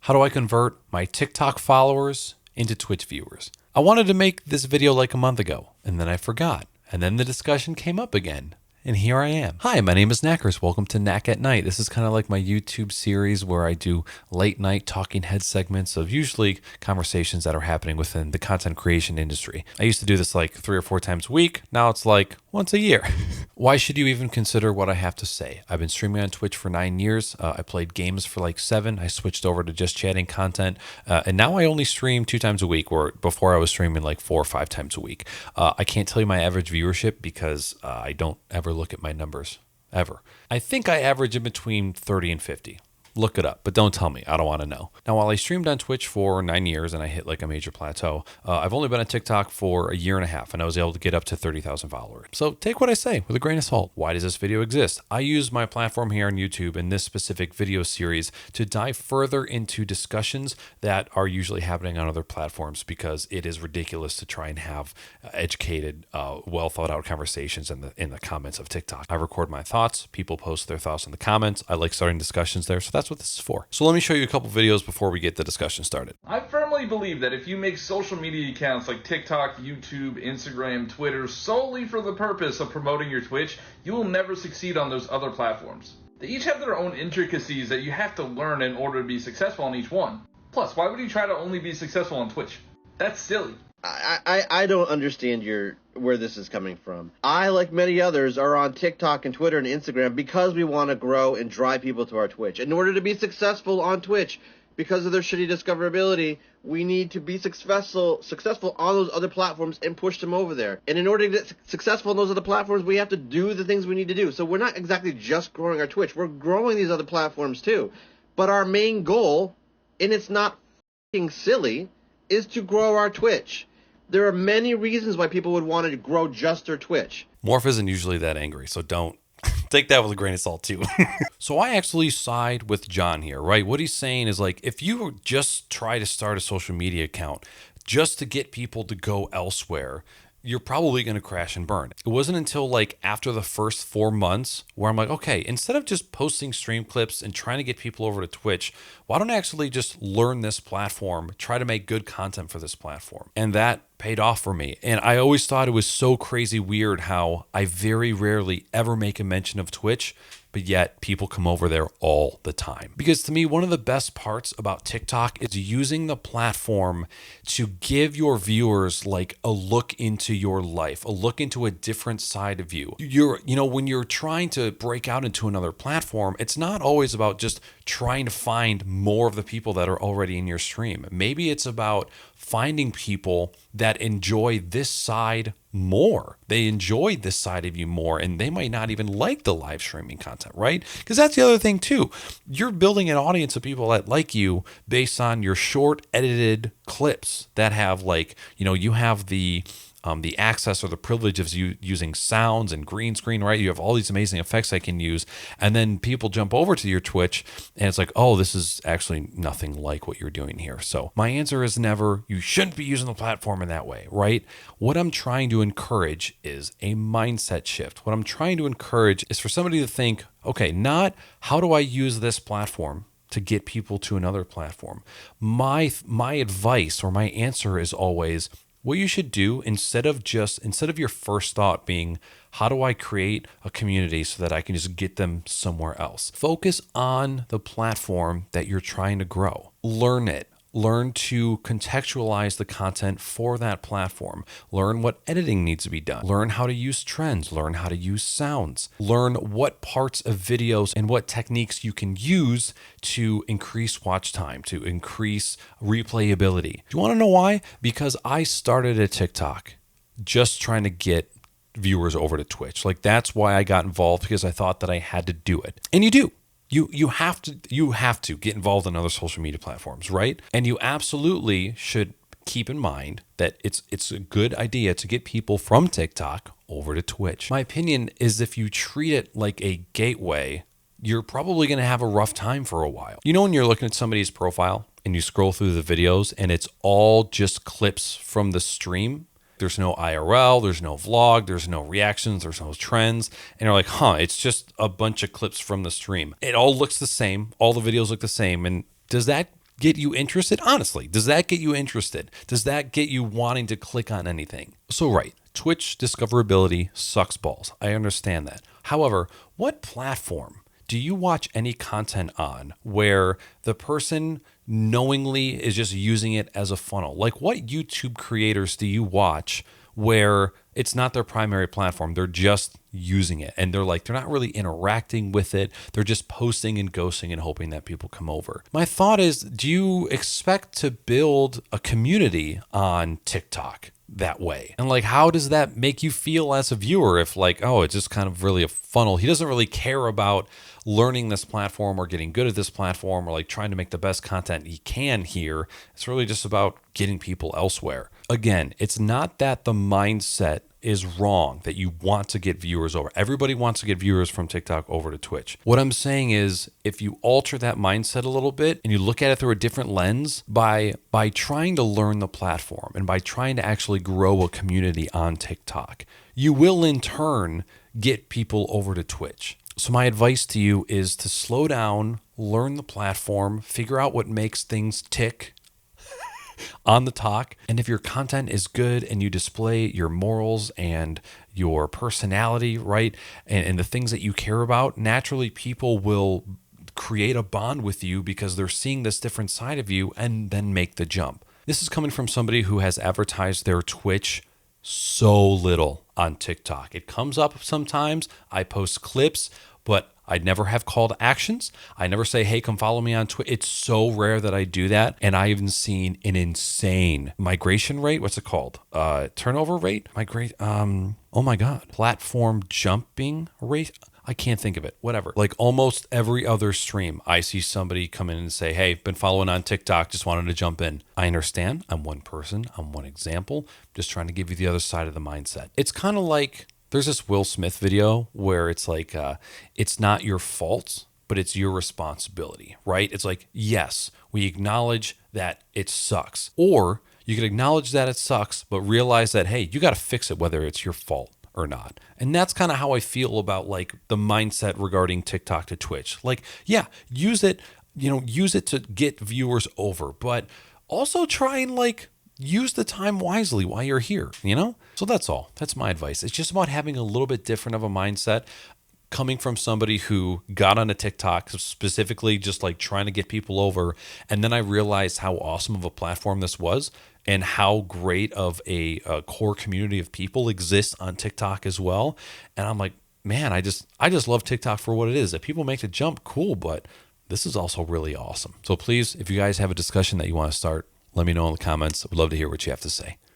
How do I convert my TikTok followers into Twitch viewers? I wanted to make this video like a month ago, and then I forgot. And then the discussion came up again. And here I am. Hi, my name is Knackers. Welcome to Knack at Night. This is kind of like my YouTube series where I do late night talking head segments of usually conversations that are happening within the content creation industry. I used to do this like 3 or 4 times a week. Now it's like once a year. Why should you even consider what I have to say? I've been streaming on Twitch for 9 years. I played games for like 7. I switched over to just chatting content. And now I only stream 2 times a week, where before I was streaming like 4 or 5 times a week. I can't tell you my average viewership because I don't ever look at my numbers ever. I think I average in between 30 and 50. Look it up, but don't tell me. I don't want to know. Now, while I streamed on Twitch for 9 years and I hit like a major plateau, I've only been on TikTok for a year and a half, and I was able to get up to 30,000 followers. So take what I say with a grain of salt. Why does this video exist? I use my platform here on YouTube in this specific video series to dive further into discussions that are usually happening on other platforms, because it is ridiculous to try and have educated, well thought out conversations in the comments of TikTok. I record my thoughts. People post their thoughts in the comments. I like starting discussions there. So that's what this is for. So let me show you a couple videos before we get the discussion started. I firmly believe that if you make social media accounts like TikTok, YouTube, Instagram, Twitter solely for the purpose of promoting your Twitch, you will never succeed on those other platforms. They each have their own intricacies that you have to learn in order to be successful on each one. Plus, why would you try to only be successful on Twitch? That's silly. I don't understand where this is coming from. I, like many others, are on TikTok and Twitter and Instagram because we want to grow and drive people to our Twitch. In order to be successful on Twitch, because of their shitty discoverability, we need to be successful on those other platforms and push them over there. And in order to get successful on those other platforms, we have to do the things we need to do. So we're not exactly just growing our Twitch. We're growing these other platforms too. But our main goal, and it's not f***ing silly, is to grow our Twitch. There are many reasons why people would want to grow just their Twitch. Morph isn't usually that angry, so don't take that with a grain of salt too. So I actually side with John here, right? What he's saying is, like, if you just try to start a social media account just to get people to go elsewhere, you're probably going to crash and burn. It wasn't until like after the first 4 months where I'm like, okay, instead of just posting stream clips and trying to get people over to Twitch, why don't I actually just learn this platform, try to make good content for this platform? And that paid off for me. And I always thought it was so crazy weird how I very rarely ever make a mention of Twitch, but yet people come over there all the time. Because to me, one of the best parts about TikTok is using the platform to give your viewers like a look into your life, a look into a different side of you. When you're trying to break out into another platform, it's not always about just trying to find more of the people that are already in your stream. Maybe it's about finding people that enjoy this side more. They enjoy this side of you more, and they might not even like the live streaming content, right? Because that's the other thing too. You're building an audience of people that like you based on your short edited clips that have you have the access or the privilege of using sounds and green screen, right? You have all these amazing effects I can use. And then people jump over to your Twitch and it's like, oh, this is actually nothing like what you're doing here. So my answer is never, you shouldn't be using the platform in that way, right? What I'm trying to encourage is a mindset shift. What I'm trying to encourage is for somebody to think, okay, not how do I use this platform to get people to another platform? My advice or my answer is always, what you should do instead of your first thought being, how do I create a community so that I can just get them somewhere else? Focus on the platform that you're trying to grow. Learn it. Learn to contextualize the content for that platform. Learn what editing needs to be done. Learn how to use trends. Learn how to use sounds. Learn what parts of videos and what techniques you can use to increase watch time, to increase replayability. Do you want to know why? Because I started a TikTok just trying to get viewers over to Twitch. Like, that's why I got involved, because I thought that I had to do it. And you do. You have to get involved in other social media platforms, right? And you absolutely should keep in mind that it's a good idea to get people from TikTok over to Twitch. My opinion is, if you treat it like a gateway, you're probably going to have a rough time for a while. You know, when you're looking at somebody's profile and you scroll through the videos and it's all just clips from the stream, there's no IRL, there's no vlog, there's no reactions, there's no trends. And you're like, it's just a bunch of clips from the stream. It all looks the same. All the videos look the same. And does that get you interested? Honestly, does that get you interested? Does that get you wanting to click on anything? So, right, Twitch discoverability sucks balls. I understand that. However, what platform do you watch any content on where the person knowingly is just using it as a funnel? Like, what YouTube creators do you watch where it's not their primary platform? They're just using it, and they're not really interacting with it. They're just posting and ghosting and hoping that people come over. My thought is, do you expect to build a community on TikTok that way? And how does that make you feel as a viewer if it's just kind of really a funnel? He doesn't really care about learning this platform or getting good at this platform or trying to make the best content he can here. It's really just about getting people elsewhere. Again, it's not that the mindset is wrong that you want to get viewers over. Everybody wants to get viewers from TikTok over to Twitch. What I'm saying is, if you alter that mindset a little bit and you look at it through a different lens by trying to learn the platform and by trying to actually grow a community on TikTok, you will in turn get people over to Twitch. So my advice to you is to slow down, learn the platform, figure out what makes things tick on the talk. And if your content is good and you display your morals and your personality, right, and the things that you care about, naturally people will create a bond with you because they're seeing this different side of you and then make the jump. This is coming from somebody who has advertised their Twitch so little on TikTok. It comes up sometimes. I post clips, but I never have call to actions. I never say, hey, come follow me on Twitch. It's so rare that I do that. And I even seen an insane migration rate. What's it called? Turnover rate? Oh my God. Platform jumping rate? I can't think of it. Whatever. Almost every other stream, I see somebody come in and say, hey, been following on TikTok, just wanted to jump in. I understand. I'm one person. I'm one example. Just trying to give you the other side of the mindset. It's kind of like, there's this Will Smith video where it's it's not your fault, but it's your responsibility, right? It's yes, we acknowledge that it sucks. Or you can acknowledge that it sucks, but realize that, hey, you got to fix it whether it's your fault or not. And that's kind of how I feel about the mindset regarding TikTok to Twitch. Yeah, use it, use it to get viewers over, but also try and use the time wisely while you're here, So that's all. That's my advice. It's just about having a little bit different of a mindset coming from somebody who got onto TikTok specifically just trying to get people over. And then I realized how awesome of a platform this was and how great of a core community of people exists on TikTok as well. And I'm man, I just love TikTok for what it is. If people make the jump, cool, but this is also really awesome. So please, if you guys have a discussion that you want to start, let me know in the comments. I would love to hear what you have to say.